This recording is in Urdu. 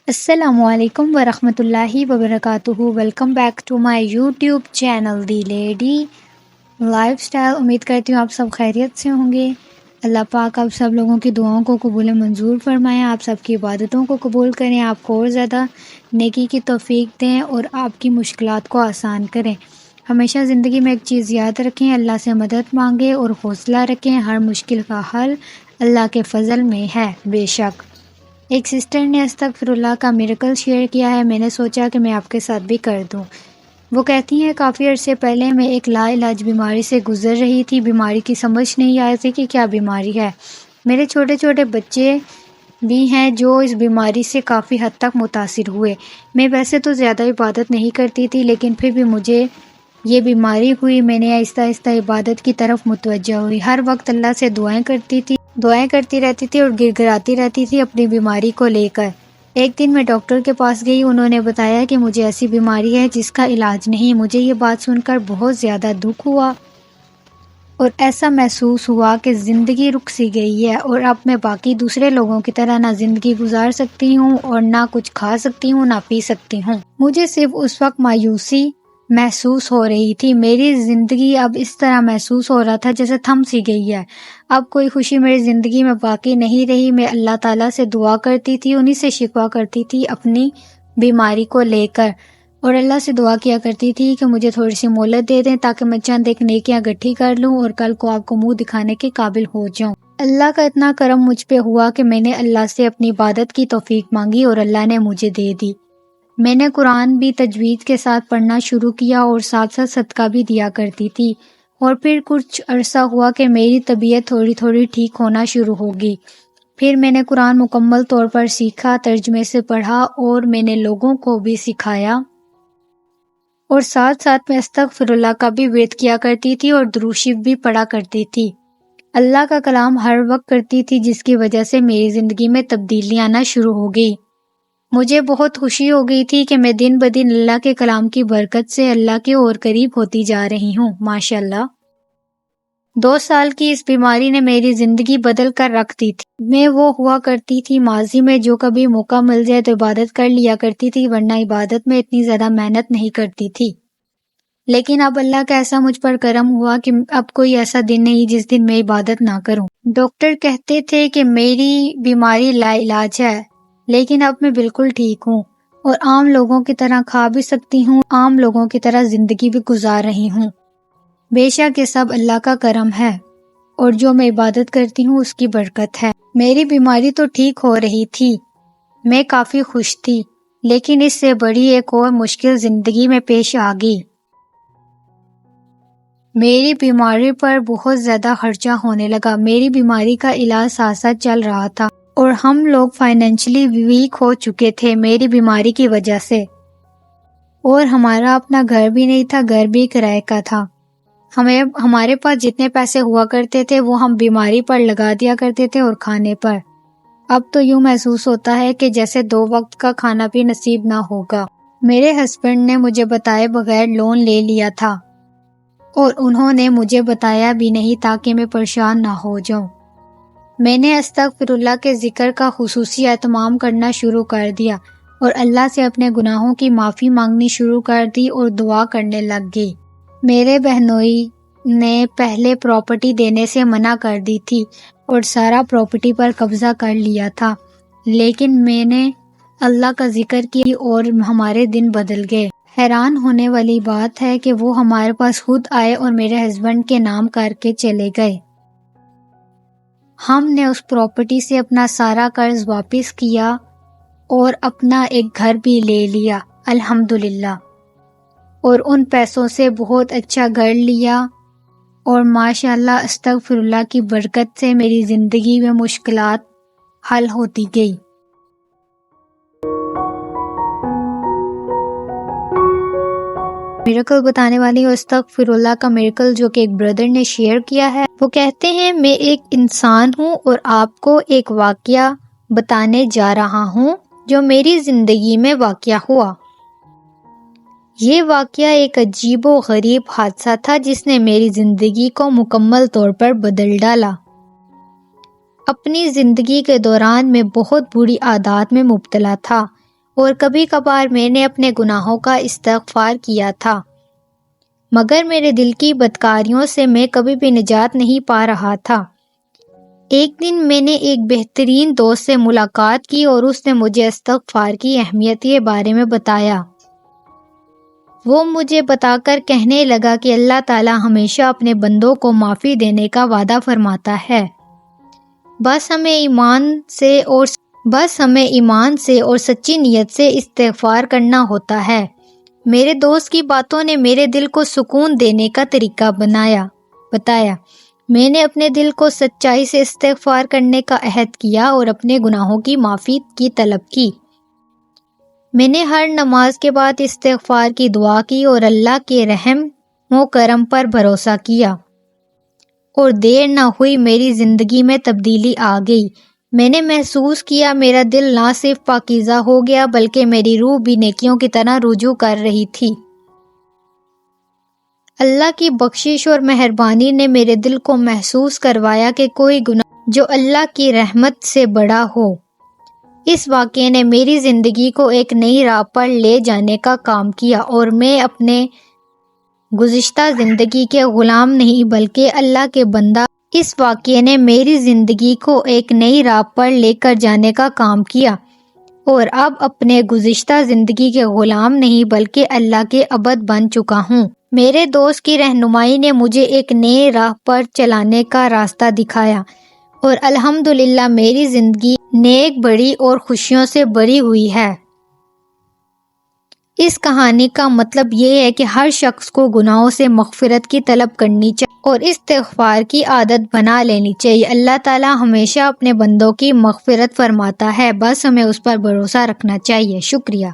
السلام علیکم ورحمۃ اللہ وبرکاتہ۔ Welcome back to my YouTube channel the lady لائف اسٹائل۔ امید کرتی ہوں آپ سب خیریت سے ہوں گے۔ اللہ پاک آپ سب لوگوں کی دعاؤں کو قبول منظور فرمائیں، آپ سب کی عبادتوں کو قبول کریں، آپ کو اور زیادہ نیکی کی توفیق دیں اور آپ کی مشکلات کو آسان کریں۔ ہمیشہ زندگی میں ایک چیز یاد رکھیں، اللہ سے مدد مانگیں اور حوصلہ رکھیں، ہر مشکل کا حل اللہ کے فضل میں ہے۔ بے شک ایک سسٹر نے استغفر اللہ کا میریکل شیئر کیا ہے، میں نے سوچا کہ میں آپ کے ساتھ بھی کر دوں۔ وہ کہتی ہیں کافی عرصے پہلے میں ایک لا علاج بیماری سے گزر رہی تھی۔ بیماری کی سمجھ نہیں آئی تھی کہ کیا بیماری ہے۔ میرے چھوٹے چھوٹے بچے بھی ہیں جو اس بیماری سے کافی حد تک متاثر ہوئے۔ میں ویسے تو زیادہ عبادت نہیں کرتی تھی، لیکن پھر بھی مجھے یہ بیماری ہوئی۔ میں نے آہستہ آہستہ عبادت کی طرف متوجہ ہوئی، ہر وقت اللہ سے دعائیں کرتی رہتی تھی اور گڑ گڑاتی رہتی تھی اپنی بیماری کو لے کر۔ ایک دن میں ڈاکٹر کے پاس گئی، انہوں نے بتایا کہ مجھے ایسی بیماری ہے جس کا علاج نہیں۔ مجھے یہ بات سن کر بہت زیادہ دکھ ہوا اور ایسا محسوس ہوا کہ زندگی رک سی گئی ہے اور اب میں باقی دوسرے لوگوں کی طرح نہ زندگی گزار سکتی ہوں اور نہ کچھ کھا سکتی ہوں، نہ پی سکتی ہوں۔ مجھے صرف اس وقت مایوسی محسوس ہو رہی تھی۔ میری زندگی اب اس طرح محسوس ہو رہا تھا جیسے تھم سی گئی ہے۔ اب کوئی خوشی میری زندگی میں باقی نہیں رہی۔ میں اللہ تعالیٰ سے دعا کرتی تھی، انہی سے شکوہ کرتی تھی اپنی بیماری کو لے کر، اور اللہ سے دعا کیا کرتی تھی کہ مجھے تھوڑی سی مہلت دے دیں تاکہ میں چند ایک نیکیاں گٹھی کر لوں اور کل کو آپ کو منہ دکھانے کے قابل ہو جاؤں۔ اللہ کا اتنا کرم مجھ پہ ہوا کہ میں نے اللہ سے اپنی عبادت کی توفیق مانگی اور اللہ نے مجھے دے دی۔ میں نے قرآن بھی تجوید کے ساتھ پڑھنا شروع کیا اور ساتھ ساتھ صدقہ بھی دیا کرتی تھی، اور پھر کچھ عرصہ ہوا کہ میری طبیعت تھوڑی تھوڑی ٹھیک ہونا شروع ہوگی۔ پھر میں نے قرآن مکمل طور پر سیکھا، ترجمے سے پڑھا اور میں نے لوگوں کو بھی سکھایا، اور ساتھ ساتھ میں استغفر اللہ کا بھی ورد کیا کرتی تھی اور درود شریف بھی پڑھا کرتی تھی۔ اللہ کا کلام ہر وقت کرتی تھی، جس کی وجہ سے میری زندگی میں تبدیلی آنا شروع ہو گئی۔ مجھے بہت خوشی ہو گئی تھی کہ میں دن بدن اللہ کے کلام کی برکت سے اللہ کے اور قریب ہوتی جا رہی ہوں، ماشاءاللہ۔ 2 سال کی اس بیماری نے میری زندگی بدل کر رکھ دی تھی۔ میں وہ ہوا کرتی تھی ماضی میں جو کبھی موقع مل جائے تو عبادت کر لیا کرتی تھی، ورنہ عبادت میں اتنی زیادہ محنت نہیں کرتی تھی۔ لیکن اب اللہ کا ایسا مجھ پر کرم ہوا کہ اب کوئی ایسا دن نہیں جس دن میں عبادت نہ کروں۔ ڈاکٹر کہتے تھے کہ میری بیماری لا علاج ہے، لیکن اب میں بالکل ٹھیک ہوں اور عام لوگوں کی طرح کھا بھی سکتی ہوں، عام لوگوں کی طرح زندگی بھی گزار رہی ہوں۔ بے شک یہ سب اللہ کا کرم ہے اور جو میں عبادت کرتی ہوں اس کی برکت ہے۔ میری بیماری تو ٹھیک ہو رہی تھی، میں کافی خوش تھی، لیکن اس سے بڑی ایک اور مشکل زندگی میں پیش آ گئی۔ میری بیماری پر بہت زیادہ خرچہ ہونے لگا۔ میری بیماری کا علاج ساتھ ساتھ چل رہا تھا اور ہم لوگ فائنینشلی ویک ہو چکے تھے میری بیماری کی وجہ سے، اور ہمارا اپنا گھر بھی نہیں تھا، گھر بھی کرائے کا تھا۔ ہمارے پاس جتنے پیسے ہوا کرتے تھے وہ ہم بیماری پر لگا دیا کرتے تھے اور کھانے پر۔ اب تو یوں محسوس ہوتا ہے کہ جیسے 2 وقت کا کھانا بھی نصیب نہ ہوگا۔ میرے ہسبینڈ نے مجھے بتائے بغیر لون لے لیا تھا اور انہوں نے مجھے بتایا بھی نہیں تاکہ میں پریشان نہ ہو جاؤں۔ میں نے استغفر اللہ کے ذکر کا خصوصی اہتمام کرنا شروع کر دیا اور اللہ سے اپنے گناہوں کی معافی مانگنی شروع کر دی اور دعا کرنے لگ گئی۔ میرے بہنوئی نے پہلے پراپرٹی دینے سے منع کر دی تھی اور سارا پراپرٹی پر قبضہ کر لیا تھا، لیکن میں نے اللہ کا ذکر کی اور ہمارے دن بدل گئے۔ حیران ہونے والی بات ہے کہ وہ ہمارے پاس خود آئے اور میرے ہسبینڈ کے نام کر کے چلے گئے۔ ہم نے اس پراپرٹی سے اپنا سارا قرض واپس کیا اور اپنا ایک گھر بھی لے لیا الحمدللہ، اور ان پیسوں سے بہت اچھا گھر لیا، اور ماشاءاللہ استغفر اللہ کی برکت سے میری زندگی میں مشکلات حل ہوتی گئی۔ میریکل بتانے والی اور استغفر اللہ کا میریکل جو کہ ایک بردر نے شیئر کیا ہے، وہ کہتے ہیں میں ایک انسان ہوں اور آپ کو ایک واقعہ بتانے جا رہا ہوں جو میری زندگی میں واقعہ ہوا۔ یہ واقعہ ایک عجیب و غریب حادثہ تھا جس نے میری زندگی کو مکمل طور پر بدل ڈالا۔ اپنی زندگی کے دوران میں بہت بری عادات میں مبتلا تھا۔ اور کبھی کبھار میں نے اپنے گناہوں کا استغفار کیا تھا، مگر میرے دل کی بدکاریوں سے میں کبھی بھی نجات نہیں پا رہا تھا۔ ایک دن میں نے ایک بہترین دوست سے ملاقات کی اور اس نے مجھے استغفار کی اہمیت کے بارے میں بتایا۔ وہ مجھے بتا کر کہنے لگا کہ اللہ تعالیٰ ہمیشہ اپنے بندوں کو معافی دینے کا وعدہ فرماتا ہے، بس ہمیں ایمان سے اور سچی نیت سے استغفار کرنا ہوتا ہے۔ میرے دوست کی باتوں نے میرے دل کو سکون دینے کا طریقہ بتایا۔ میں نے اپنے دل کو سچائی سے استغفار کرنے کا عہد کیا اور اپنے گناہوں کی معافی کی طلب کی۔ میں نے ہر نماز کے بعد استغفار کی دعا کی اور اللہ کے رحم و کرم پر بھروسہ کیا، اور دیر نہ ہوئی میری زندگی میں تبدیلی آ گئی۔ میں نے محسوس کیا میرا دل نہ صرف پاکیزہ ہو گیا بلکہ میری روح بھی نیکیوں کی طرح رجوع کر رہی تھی۔ اللہ کی بخشش اور مہربانی نے میرے دل کو محسوس کروایا کہ کوئی گناہ جو اللہ کی رحمت سے بڑا ہو۔ اس واقعے نے میری زندگی کو ایک نئی راہ پر لے جانے کا کام کیا اور میں اپنے گزشتہ زندگی کے غلام نہیں بلکہ اللہ کے بندہ۔ اس واقعے نے میری زندگی کو ایک نئی راہ پر لے کر جانے کا کام کیا اور اب اپنے گزشتہ زندگی کے غلام نہیں بلکہ اللہ کے عبد بن چکا ہوں۔ میرے دوست کی رہنمائی نے مجھے ایک نئے راہ پر چلانے کا راستہ دکھایا اور الحمدللہ میری زندگی نیک بڑی اور خوشیوں سے بھری ہوئی ہے۔ اس کہانی کا مطلب یہ ہے کہ ہر شخص کو گناہوں سے مغفرت کی طلب کرنی چاہیے اور استغفار کی عادت بنا لینی چاہیے۔ اللہ تعالیٰ ہمیشہ اپنے بندوں کی مغفرت فرماتا ہے، بس ہمیں اس پر بھروسہ رکھنا چاہیے۔ شکریہ۔